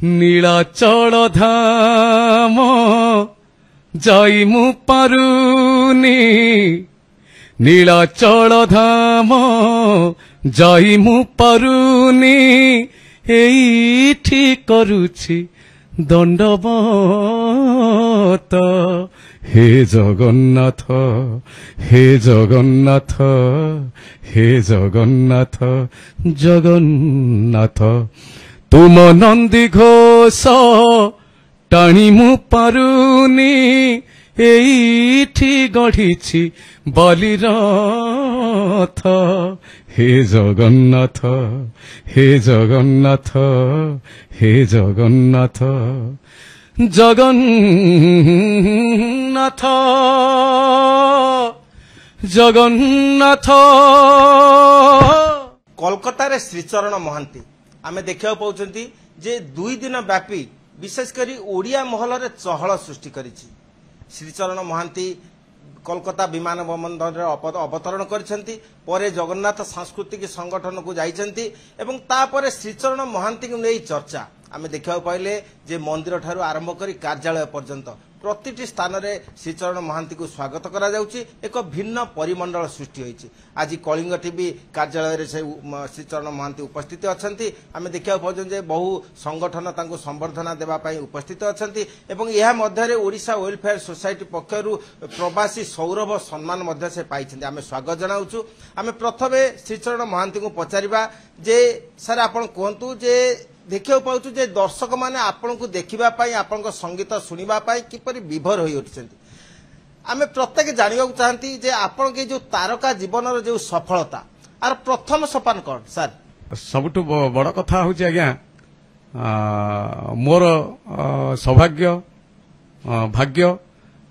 নীলাচল ধাম যাই মু পারুনি নীলাচল ধাম যাই মু পারুনি এইଠି କରୁଛି দণ্ডবত হে জগন্নাথ হে জগন্নাথ হে জগন্নাথ জগন্নাথ তুম নন্দী ঘোষ টাଣି মু পারুনি এইଠି গঢ়িছি বলিরথ হে জগন্নাথ হে জগন্নাথ হে জগন্নাথ জগন্নাথ জগন্নাথ कोलकाता श्रीचरण महांती आमे देखा पाउछंती जे 2 दिन व्यापी विशेषकर ओडिया महल रे चहल सृष्टि करिछि। श्रीचरण महांती कोलकाता विमान बंदर अवतरण करछंती परे जगन्नाथ सांस्कृतिक संगठन को जाइछंती एवं तापरे श्रीचरण महांती को नै चर्चा आमे देखा पाइले जे मंदिर ठारू आरंभ करी कार्यालय पर्यंत प्रतिटी स्थान रे श्रीचरण महांती को स्वागत करा जाउछि। एक भिन्न परिमंडल सृष्टि होइछि। आज कलिंग टीवी कार्यालय रे से श्रीचरण महांती उपस्थित अछंती। आमे देखा पाउछन जे बहु संगठन तांको संबर्धना देबा पई उपस्थित अछंती एवं यहा मध्य रे ओडिशा वेलफेयर सोसाइटी पक्षरु प्रवासी सौरभ सम्मान मध्य से पाइछन्ती। आमे स्वागत जनाउछु। आमे प्रथमे श्रीचरण महांती को पचारिबा जे सर आपण कोंतु जे देखियो पाउछु जे दर्शक माने आपण को देखिबा पई आपण को संगीत सुनिबा पई किपरि विभोर होई उठछन्ती। आमे प्रत्येक जानिबा चाहंती जे आपण के जो तारका जीवन रो जो सफलता आर प्रथम सोपान कोन सर सबटु बड़ कथा होछि आज्ञा मोर सौभाग्य भाग्य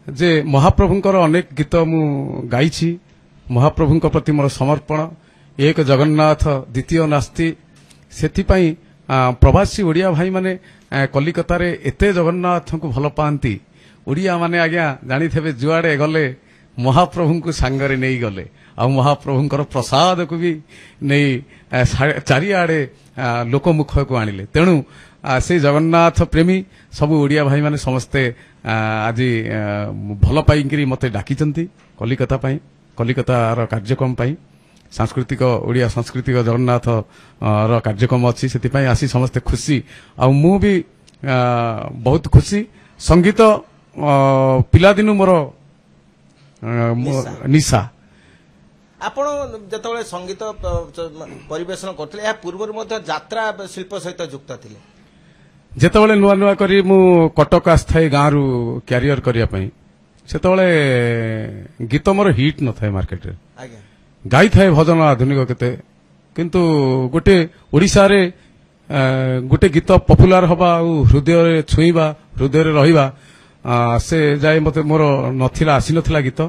जे महाप्रभुंकर अनेक गीत मु गाइछि। महाप्रभुंक प्रति मोर समर्पण एक जगन्नाथ द्वितीय नास्ति सेथि पई प्रवासी ओडिया भाई माने कलिकता रे एते जगन्नाथ को भल पाती ओडिया माने आज्ञा जानी थे जुआड़े गले महाप्रभु को सांगरे नहीं गले आ महाप्रभुंकर प्रसाद को भी नहीं चारिआडे लोकमुख को आनिले। तेणु से जगन्नाथ प्रेमी सब ओडिया भाई माने समस्ते आज भल पाई मते डाकिचंती कलिकता पाई कलिकतार कार्यक्रम पाई सांस्कृतिक ओडिया सांस्कृतिक जगन्नाथ कार्यक्रम अच्छी से आसी समस्ते खुशी आ मु भी बहुत खुशी। संगीत पिलादिनु मोर निशा आपण जतबले संगीत परिवेशन करथिले या पूर्व यात्रा शिल्प सहित युक्त थिले जेतबले नुआ नुआ करी मु कटक आस्थाई गाँरु क्यारियर करिया पई सेतबले गीत मोर हिट न थाए मार्केट रे आज्ञा गाई थाए भजन आधुनिक केते किंतु गोटे ओडिशा रे गोटे गीत पॉपुलर हवा हृदय रे छुईबा हृदय रे रहिबा से जाय मते मोर नथिला आसी नथिला गीत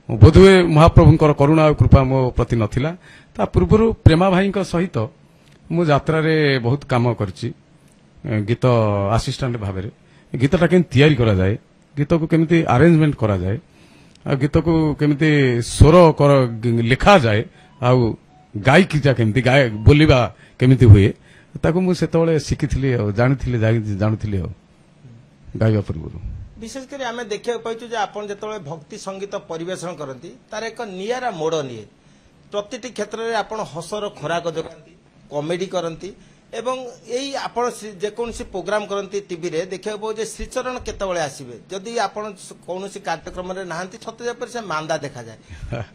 बोधुए महाप्रभुंकर करुणा और कृपा मो प्रति नथिला। ता पूर्वरु प्रेमा भाई सहित मु यात्रा रे बहुत काम करछि गीत असिस्टेंट भाबे रे गीतटा केन तयारी करा जाय गीत को केमिति अरेंजमेंट करा जाय गीत को केमिति स्वर लिखा जाए आ गायकी केमिति गाय बोलिबा केमिति हुए ताको मु सेतबळे शिखिथिली जानिथिली जानुथिली गायबा पूर्व विशेषकर आमे देखिया पाइछु जे आपण जेतबळे भक्ति संगीत परिवेशन करंती तार एक नियारा मोड़ निये प्रतिटी क्षेत्र रे आपण हसर खोराक जगांती कॉमेडी करंती एवं यही आपण जेकोसी प्रोग्राम करंती टीवी रे देखिया पाउ जे श्रीचरण केतबळे आसीबे जदी आपण कोनोसी कार्यक्रम रे नाहंती छते जे पर से मांदा देखा जाय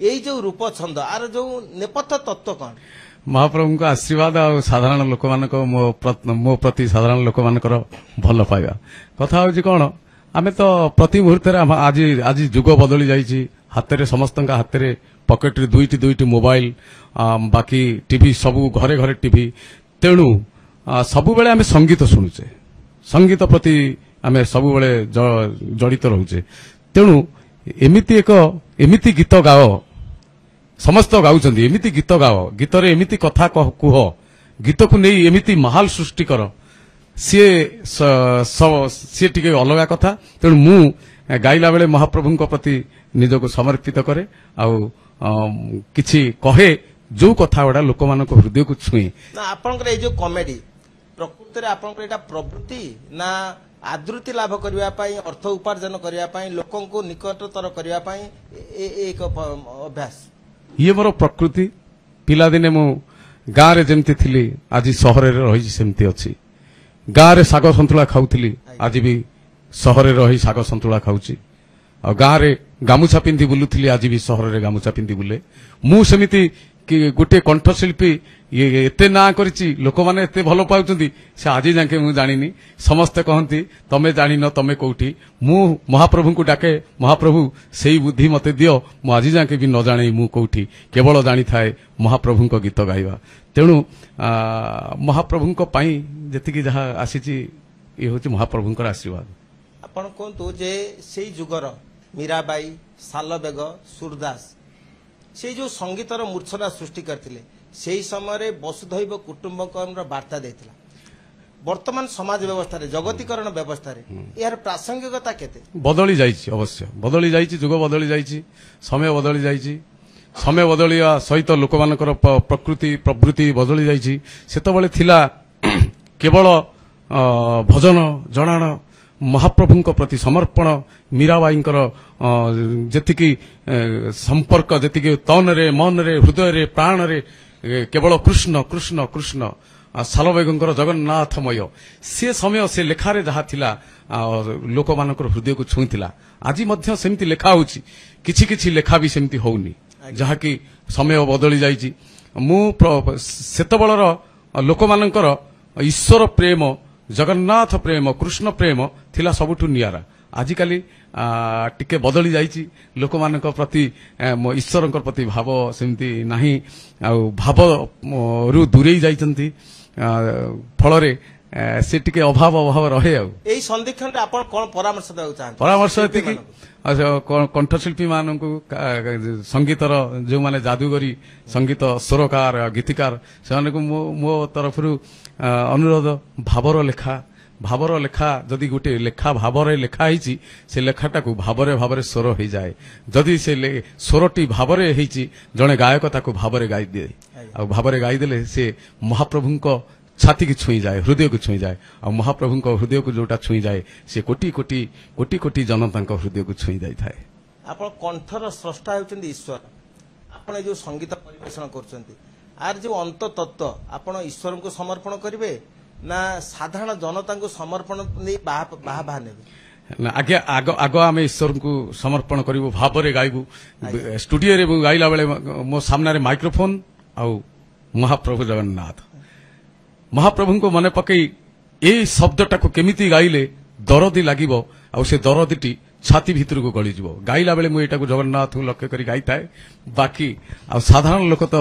एई जो रूप छंद आर जो नेपथ्य तत्व कोन महाप्रभु का आशीर्वाद आ साधारण लोक मानको मो प्रति साधारण लोक मानकर भल पाइबा कथा होची कोन आमे तो प्रति मुहूर्त रे आज आज जुग बदली जाईची हाथ रे समस्त हाथ रे पॉकेट रे दुईटी मोबाइल बाकी टीवी सब घरे घरे टीवी तेणु सबु बेले आमे संगीत शुणुचे संगीत प्रति आमे सबु बेले जड़ित रहुचे तेणु एमिति गीत गाओ समस्त गाउचंदी एमिति गीत गाओ गीत रे एमिति कथा कुह गीत को नहीं एमिति महाल सृष्टि कर सी टिके अलगा कथा तेणु मु गाइला बेले महाप्रभु प्रति निजको समर्पित करे आ किछि कहे जो कथा गुड़ा लोक मान हृदय को छुए ना आपनकर ए जो कॉमेडी ପ୍ରକୃତରେ ଆପଣଙ୍କର ଏଇଟା ପ୍ରବୃତ୍ତି ନା ଆଦୃତି ଲାଭ କରିବା ପାଇଁ ଅର୍ଥ ଉପାର୍ଜନ କରିବା ପାଇଁ ଲୋକଙ୍କୁ ନିକଟତର କରିବା ପାଇଁ ଏକ ଅଭ୍ୟାସ? ଇଏ ମୋର ପ୍ରକୃତି। ପିଲାଦିନେ ମୁଁ ଗାଁରେ ଯେମିତି ଥିଲି ଆଜି ସହରରେ ରହିଛି ସେମିତି ଅଛି। ଗାଁରେ ଶାଗ ସନ୍ତୁଳା ଖାଉଥିଲି, ଆଜି ବି ସହରରେ ରହି ଶାଗ ସନ୍ତୁଳା ଖାଉଛି। ଆଉ ଗାଁରେ ଗାମୁଛା ପିନ୍ଧି ବୁଲୁଥିଲି, ଆଜି ବି ସହରରେ ଗାମୁଛା ପିନ୍ଧି ବୁଲେ। ମୁଁ ସେମିତି କି ଗୋଟିଏ କଣ୍ଠଶିଳ୍ପୀ ଏତେ ନାଁ କରିଛି, ଲୋକମାନେ ଏତେ ଭଲ ପାଉଛନ୍ତି, ସେ ଆଜି ଯାକେ ମୁଁ ଜାଣିନି। ସମସ୍ତେ କହନ୍ତି ତମେ ଜାଣିନ ତମେ କୋଉଠି। ମୁଁ ମହାପ୍ରଭୁଙ୍କୁ ଡାକେ, ମହାପ୍ରଭୁ ସେଇ ବୁଦ୍ଧି ମତେ ଦିଅ, ମୁଁ ଆଜି ଯାକେ ବି ନ ଜାଣେ ମୁଁ କୋଉଠି, କେବଳ ଜାଣିଥାଏ ମହାପ୍ରଭୁଙ୍କ ଗୀତ ଗାଇବା। ତେଣୁ ମହାପ୍ରଭୁଙ୍କ ପାଇଁ ଯେତିକି ଯାହା ଆସିଛି ଇଏ ହେଉଛି ମହାପ୍ରଭୁଙ୍କର ଆଶୀର୍ବାଦ। ଆପଣ କୁହନ୍ତୁ ଯେ ସେଇ ଯୁଗର ମୀରାବାଇ, ସାଲବେଗ, ସୁରଦାସ ସେଇ ଯୋଉ ସଙ୍ଗୀତର ମୂର୍ଚ୍ଛନା ସୃଷ୍ଟି କରିଥିଲେ, ସେହି ସମୟରେ ବସୁଧୈବ କୁଟୁମ୍ବକମର ବାର୍ତ୍ତା ଦେଇଥିଲା। ବର୍ତ୍ତମାନ ସମାଜ ବ୍ୟବସ୍ଥାରେ, ଜଗତୀକରଣ ବ୍ୟବସ୍ଥାରେ ଏହାର ପ୍ରାସଙ୍ଗିକତା କେତେ? ବଦଳି ଯାଇଛି, ଅବଶ୍ୟ ବଦଳି ଯାଇଛି। ଯୁଗ ବଦଳି ଯାଇଛି, ସମୟ ବଦଳି ଯାଇଛି। ସମୟ ବଦଳିବା ସହିତ ଲୋକମାନଙ୍କର ପ୍ରକୃତି ପ୍ରବୃତ୍ତି ବଦଳି ଯାଇଛି। ସେତେବେଳେ ଥିଲା କେବଳ ଭଜନ ଜଣାଣ, ମହାପ୍ରଭୁଙ୍କ ପ୍ରତି ସମର୍ପଣ, ମୀରାବାଇଙ୍କର ଯେତିକି ସମ୍ପର୍କ, ଯେତିକି ତନରେ ମନରେ ହୃଦୟରେ ପ୍ରାଣରେ କେବଳ କୃଷ୍ଣ କୃଷ୍ଣ କୃଷ୍ଣ। ସାଲବେଗଙ୍କର ଜଗନ୍ନାଥମୟ, ସେ ସମୟ ସେ ଲେଖାରେ ଯାହା ଥିଲା ଲୋକମାନଙ୍କର ହୃଦୟକୁ ଛୁଇଁଥିଲା। ଆଜି ମଧ୍ୟ ସେମିତି ଲେଖା ହଉଛି, କିଛି କିଛି ଲେଖା ବି ସେମିତି ହଉନି, ଯାହାକି ସମୟ ବଦଳି ଯାଇଛି। ମୁଁ ସେତେବେଳର ଲୋକମାନଙ୍କର ଈଶ୍ୱର ପ୍ରେମ, ଜଗନ୍ନାଥ ପ୍ରେମ, କୃଷ୍ଣ ପ୍ରେମ ଥିଲା ସବୁଠୁ ନିଆରା। ଆଜିକାଲି ଟିକେ ବଦଳି ଯାଇଛି, ଲୋକମାନଙ୍କ ପ୍ରତି ଈଶ୍ୱରଙ୍କ ପ୍ରତି ଭାବ ସେମିତି ନାହିଁ, ଆଉ ଭାବରୁ ଦୂରେଇ ଯାଇଛନ୍ତି। ଫଳରେ ସେ ଟିକେ ଅଭାବ ରହେ। ଆଉ ଏଇ ସନ୍ଦିକ୍ଷଣରେ ଆପଣ କଣ ପରାମର୍ଶ ଦେବାକୁ ଚାହାନ୍ତି? ପରାମର୍ଶ ଏତିକି, କଣ୍ଠଶିଳ୍ପୀ ମାନଙ୍କୁ, ସଙ୍ଗୀତର ଯେଉଁମାନେ ଯାଦୁଗରୀ ସଙ୍ଗୀତ ସ୍ୱରକାର ଗୀତିକାର, ସେମାନଙ୍କୁ ମୋ ତରଫରୁ ଅନୁରୋଧ, ଭାବର ଲେଖା ଯଦି ଗୋଟେ ଲେଖା ଭାବରେ ଲେଖା ହେଇଛି, ସେ ଲେଖାଟାକୁ ଭାବରେ ସ୍ୱର ହେଇଯାଏ। ଯଦି ସେ ସ୍ୱରଟି ଭାବରେ ହେଇଛି, ଜଣେ ଗାୟକ ତାକୁ ଭାବରେ ଗାଇଦିଏ। ଆଉ ଭାବରେ ଗାଇଦେଲେ ସେ ମହାପ୍ରଭୁଙ୍କ ଛାତିକି ଛୁଇଁଯାଏ, ହୃଦୟକୁ ଛୁଇଁଯାଏ। ଆଉ ମହାପ୍ରଭୁଙ୍କ ହୃଦୟକୁ ଯୋଉଟା ଛୁଇଁଯାଏ, ସେ କୋଟି କୋଟି କୋଟି କୋଟି ଜନତାଙ୍କ ହୃଦୟକୁ ଛୁଇଁ ଯାଇଥାଏ। ଆପଣ କଣ୍ଠର ସ୍ରଷ୍ଟା ହେଉଛନ୍ତି ଈଶ୍ୱର। ଆପଣ ଏ ଯୋଉ ସଙ୍ଗୀତ ପରିବେଷଣ କରୁଛନ୍ତି, ଆର ଯୋଉ ଅନ୍ତତତ୍ତ୍ୱ ଆପଣ ଈଶ୍ୱରଙ୍କୁ ସମର୍ପଣ କରିବେ ନା ସାଧାରଣ ଜନତାଙ୍କୁ ସମର୍ପଣ ନେଇ ବାହା ନେବେ? ଆଗ ଆମେ ଈଶ୍ୱରଙ୍କୁ ସମର୍ପଣ କରିବୁ, ଭାବରେ ଗାଇବୁ। ଷ୍ଟୁଡିଓରେ ମୁଁ ଗାଇଲା ବେଳେ ମୋ ସାମ୍ନାରେ ମାଇକ୍ରୋଫୋନ ଆଉ ମହାପ୍ରଭୁ ଜଗନ୍ନାଥ, ମହାପ୍ରଭୁଙ୍କୁ ମନେ ପକେଇ ଏଇ ଶବ୍ଦଟାକୁ କେମିତି ଗାଇଲେ ଦରଦି ଲାଗିବ, ଆଉ ସେ ଦରଦିଟି ଛାତି ଭିତରକୁ ଗଳିଯିବ। ଗାଇଲା ବେଳେ ମୁଁ ଏଇଟାକୁ ଜଗନ୍ନାଥଙ୍କୁ ଲକ୍ଷ୍ୟ କରି ଗାଇଥାଏ। ବାକି ଆଉ ସାଧାରଣ ଲୋକ ତ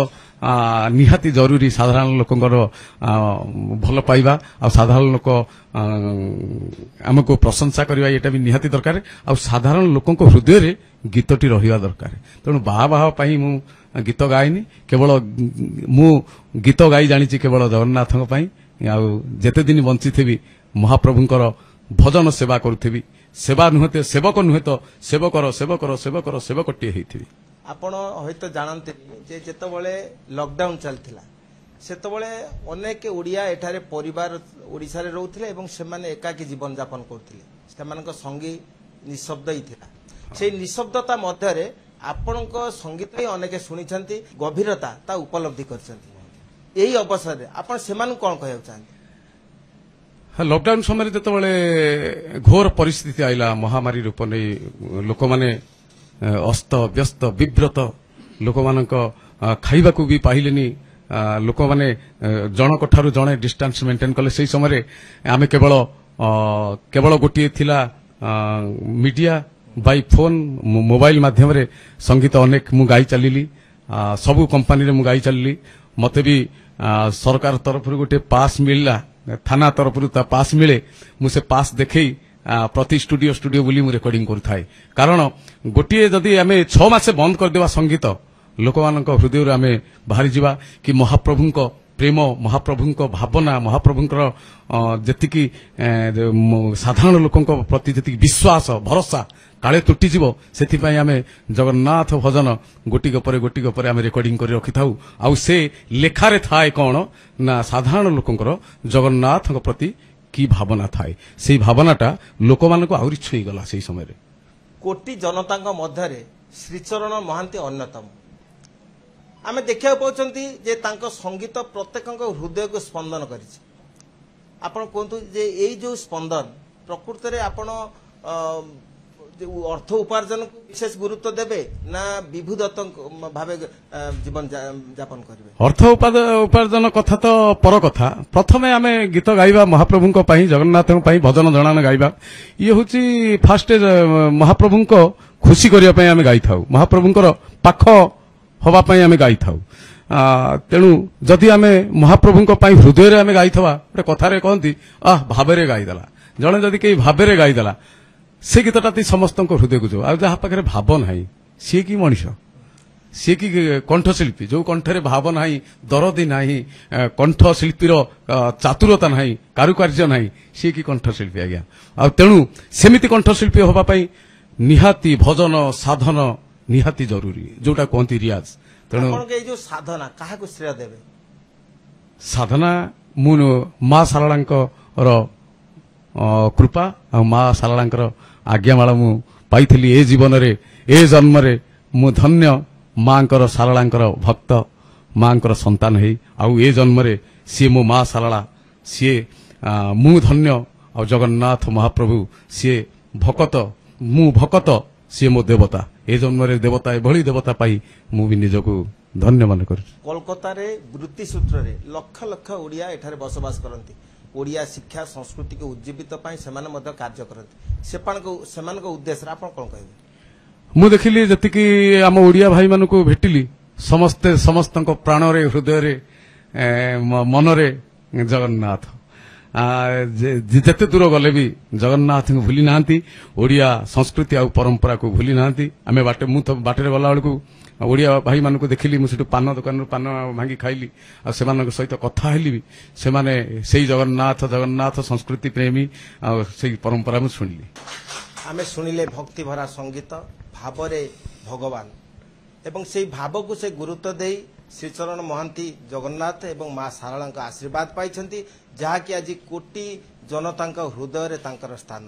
ନିହାତି ଜରୁରୀ, ସାଧାରଣ ଲୋକଙ୍କର ଭଲ ପାଇବା ଆଉ ସାଧାରଣ ଲୋକ ଆମକୁ ପ୍ରଶଂସା କରିବା, ଏଇଟା ବି ନିହାତି ଦରକାର। ଆଉ ସାଧାରଣ ଲୋକଙ୍କ ହୃଦୟରେ ଗୀତଟି ରହିବା ଦରକାର। ତେଣୁ ବାହା ପାଇଁ ମୁଁ ଗୀତ ଗାଏନି, କେବଳ ମୁଁ ଗୀତ ଗାଇ ଜାଣିଛି କେବଳ ଜଗନ୍ନାଥଙ୍କ ପାଇଁ। ଆଉ ଯେତେ ଦିନ ବଞ୍ଚିଥିବି ମହାପ୍ରଭୁଙ୍କର ଭଜନ ସେବା କରୁଥିବି। ସେବା ନୁହେଁ ତ ସେବକ, ନୁହେଁ ତ ସେବକଟିଏ ହେଇଥିବି। ଆପଣ ହয়তো ଜାଣନ୍ତିନି ଯେ ଯେତେବେଳେ ଲକଡାଉନ ଚାଲିଥିଲା, ସେତେବେଳେ ଅନେକ ଓଡ଼ିଆ ଏଠାରେ ପରିବାର ଓଡ଼ିଶାରେ ରହୁଥିଲେ ଏବଂ ସେମାନେ ଏକାକୀ ଜୀବନଯାପନ କରୁଥିଲେ। ସେମାନଙ୍କ ସଙ୍ଗୀ ନିଶବ୍ଦ ହିଁ ଥିଲା। ସେଇ ନିଶବ୍ଦତା ମଧ୍ୟରେ ଆପଣଙ୍କ ସଙ୍ଗୀତ ହିଁ ଅନେକ ଶୁଣିଛନ୍ତି, ଗଭୀରତା ତା ଉପଲବ୍ଧି କରିଛନ୍ତି। ଏହି ଅବସରରେ ଆପଣ ସେମାନଙ୍କୁ କଣ କହିବାକୁ ଚାହାନ୍ତି? ଲକଡାଉନ ସମୟରେ ଯେତେବେଳେ ଘୋର ପରିସ୍ଥିତି ଆଇଲା, ମହାମାରୀ ରୂପ ନେଇ ଲୋକମାନେ ଅସ୍ତ ବ୍ୟସ୍ତ ବିବ୍ରତ, ଲୋକମାନଙ୍କ ଖାଇବାକୁ ବି ପାଇଲେନି, ଲୋକମାନେ ଜଣକଠାରୁ ଜଣେ ଡିଷ୍ଟାନ୍ସ ମେଣ୍ଟେନ କଲେ। ସେହି ସମୟରେ ଆମେ କେବଳ ଗୋଟିଏ ଥିଲା ମିଡିଆ ବାଇ ଫୋନ୍, ମୋବାଇଲ ମାଧ୍ୟମରେ ସଙ୍ଗୀତ ଅନେକ ମୁଁ ଗାଇ ଚାଲିଲି। ସବୁ କମ୍ପାନୀରେ ମୁଁ ଗାଇ ଚାଲିଲି। ମତେ ବି ସରକାର ତରଫରୁ ଗୋଟିଏ ପାସ୍ ମିଳିଲା, ଥାନା ତରଫରୁ ତା ପାସ୍ ମିଳେ। ମୁଁ ସେ ପାସ୍ ଦେଖେଇ ପ୍ରତି ଷ୍ଟୁଡିଓ ବୁଲି ମୁଁ ରେକର୍ଡିଂ କରୁଥାଏ। କାରଣ ଗୋଟିଏ ଯଦି ଆମେ 6 ମାସ ବନ୍ଦ କରିଦେବା ସଙ୍ଗୀତ, ଲୋକମାନଙ୍କ ହୃଦୟରୁ ଆମେ ବାହାରିଯିବା କି ମହାପ୍ରଭୁଙ୍କ ପ୍ରେମ ମହାପ୍ରଭୁଙ୍କ ଭାବନା ମହାପ୍ରଭୁଙ୍କର ଯେତିକି ସାଧାରଣ ଲୋକଙ୍କ ପ୍ରତି ଯେତିକି ବିଶ୍ୱାସ ଭରସା କାଳେ ତୁଟିଯିବ ସେଥିପାଇଁ ଆମେ ଜଗନ୍ନାଥ ଭଜନ ଗୋଟିକ ପରେ ଆମେ ରେକର୍ଡିଂ କରି ରଖିଥାଉ। ଆଉ ସେ ଲେଖାରେ ଥାଏ କ'ଣ ନା ସାଧାରଣ ଲୋକଙ୍କର ଜଗନ୍ନାଥଙ୍କ ପ୍ରତି କି ଭାବନା ଥାଏ ସେଇ ଭାବନାଟା ଲୋକମାନଙ୍କୁ ଆହୁରି ଛୁଇଁଗଲା ସେଇ ସମୟରେ। କୋଟି ଜନତାଙ୍କ ମଧ୍ୟରେ ଶ୍ରୀଚରଣ ମହାନ୍ତି ଅନ୍ୟତମ। ଆମେ ଦେଖିବାକୁ ପାଉଛନ୍ତି ଯେ ତାଙ୍କ ସଙ୍ଗୀତ ପ୍ରତ୍ୟେକଙ୍କ ହୃଦୟକୁ ସ୍ପନ୍ଦନ କରିଛି। ଆପଣ କୁହନ୍ତୁ ଯେ ଏଇ ଯୋଉ ସ୍ପନ୍ଦନ ପ୍ରକୃତରେ ଆପଣ ଅର୍ଥ ଉପାର୍ଜନକୁ ବିଶେଷ ଗୁରୁତ୍ୱ ଦେବେ ନା ବିଭୁ ଦତ୍ତ ଭାବେ ଜୀବନ ଯାପନ କରିବେ? ଅର୍ଥ ଉପାର୍ଜନ କଥା ତ ପର କଥା। ପ୍ରଥମେ ଆମେ ଗୀତ ଗାଇବା ମହାପ୍ରଭୁଙ୍କ ପାଇଁ ଜଗନ୍ନାଥଙ୍କ ପାଇଁ ଭଜନ ଜଣାଣ ଗାଇବା। ଇଏ ହଉଛି ଫାଷ୍ଟ ମହାପ୍ରଭୁଙ୍କ ଖୁସି କରିବା ପାଇଁ ଆମେ ଗାଇଥାଉ ମହାପ୍ରଭୁଙ୍କର ପାଖ ହବା ପାଇଁ ଆମେ ଗାଇଥାଉ। ତେଣୁ ଯଦି ଆମେ ମହାପ୍ରଭୁଙ୍କ ପାଇଁ ହୃଦୟରେ ଆମେ ଗାଇଥିବା ଗୋଟେ କଥାରେ କହନ୍ତି ଭାବରେ ଗାଇଦେଲା। ଜଣେ ଯଦି କେହି ଭାବରେ ଗାଇଦେଲା ସେ ଗୀତଟା ସମସ୍ତଙ୍କ ହୃଦୟକୁ ଯିବ। ଆଉ ଯାହା ପାଖରେ ଭାବ ନାହିଁ ସିଏ କି ମଣିଷ ସିଏ କି କଣ୍ଠଶିଳ୍ପୀ? ଯୋଉ କଣ୍ଠରେ ଭାବ ନାହିଁ ଦରଦି ନାହିଁ କଣ୍ଠଶିଳ୍ପୀର ଚାତୁରତା ନାହିଁ କାରୁକାର୍ଯ୍ୟ ନାହିଁ ସିଏ କି କଣ୍ଠଶିଳ୍ପୀ ଆଜ୍ଞା? ଆଉ ତେଣୁ ସେମିତି କଣ୍ଠଶିଳ୍ପୀ ହେବା ପାଇଁ ନିହାତି ଭଜନ ସାଧନ ନିହାତି ଜରୁରୀ ଯୋଉଟା କୁହନ୍ତି ରିୟାଜ। ତେଣୁ ଏଇ ଯୋଉ ସାଧନା କାହାକୁ ଶ୍ରେୟ ଦେବେ? ସାଧନା ମୁଁ ମା ଶାରଳାଙ୍କର କୃପା ଆଉ ମା ଶାରଳାଙ୍କର ଆଜ୍ଞାମାଳ ମୁଁ ପାଇଥିଲି ଏ ଜୀବନରେ ଏ ଜନ୍ମରେ। ମୁଁ ଧନ୍ୟ ମାଙ୍କର ଶାରଳାଙ୍କର ଭକ୍ତ ମାଙ୍କର ସନ୍ତାନ ହେଇ। ଆଉ ଏ ଜନ୍ମରେ ସିଏ ମୋ ମା ଶାରଳା ସିଏ ମୁଁ ଧନ୍ୟ। ଆଉ ଜଗନ୍ନାଥ ମହାପ୍ରଭୁ ସିଏ ଭକତ ମୁଁ ଭକତ ସିଏ ମୋ ଦେବତା। ଏ ଜନ୍ମରେ ଦେବତା ଏଭଳି ଦେବତା ପାଇ ମୁଁ ବି ନିଜକୁ ଧନ୍ୟ ମନେ କରୁଛି। କୋଲକାତାରେ ବୃତ୍ତି ସୂତ୍ରରେ ଲକ୍ଷ ଲକ୍ଷ ଓଡ଼ିଆ ଏଠାରେ ବସବାସ କରନ୍ତି। ଓଡ଼ିଆ ଶିକ୍ଷା ସଂସ୍କୃତିକୁ ଉଜ୍ଜୀବିତ ପାଇଁ ସେମାନେ ମଧ୍ୟ କାର୍ଯ୍ୟ କରନ୍ତି। ସେମାନଙ୍କ ଉଦ୍ଦେଶ୍ୟରେ ଆପଣ କ'ଣ କହିବେ? ମୁଁ ଦେଖିଲି ଯେତିକି ଆମ ଓଡ଼ିଆ ଭାଇମାନଙ୍କୁ ଭେଟିଲି ସମସ୍ତେ ସମସ୍ତଙ୍କ ପ୍ରାଣରେ ହୃଦୟରେ ମନରେ ଜଗନ୍ନାଥ। ଯେତେ ଦୂର ଗଲେ ବି ଜଗନ୍ନାଥଙ୍କୁ ଭୁଲି ନାହାନ୍ତି ଓଡ଼ିଆ ସଂସ୍କୃତି ଆଉ ପରମ୍ପରାକୁ ଭୁଲି ନାହାନ୍ତି। ଆମେ ମୁଁ ତ ବାଟରେ ଗଲାବେଳକୁ ଓଡ଼ିଆ ଭାଇମାନଙ୍କୁ ଦେଖିଲି। ମୁଁ ସେଠୁ ପାନ ଦୋକାନରୁ ପାନ ଭାଙ୍ଗି ଖାଇଲି ଆଉ ସେମାନଙ୍କ ସହିତ କଥା ହେଲି ବି। ସେମାନେ ସେଇ ଜଗନ୍ନାଥ ସଂସ୍କୃତି ପ୍ରେମୀ ଆଉ ସେଇ ପରମ୍ପରା ମୁଁ ଶୁଣିଲି। ଆମେ ଶୁଣିଲେ ଭକ୍ତି ଭରା ସଙ୍ଗୀତ ଭାବରେ ଭଗବାନ ଏବଂ ସେଇ ଭାବକୁ ସେ ଗୁରୁତ୍ୱ ଦେଇ ଶ୍ରୀଚରଣ ମହାନ୍ତି ଜଗନ୍ନାଥ ଏବଂ ମା ଶାରଳାଙ୍କ ଆଶୀର୍ବାଦ ପାଇଛନ୍ତି ଯାହାକି ଆଜି କୋଟି ଜନତାଙ୍କ ହୃଦୟରେ ତାଙ୍କର ସ୍ଥାନ।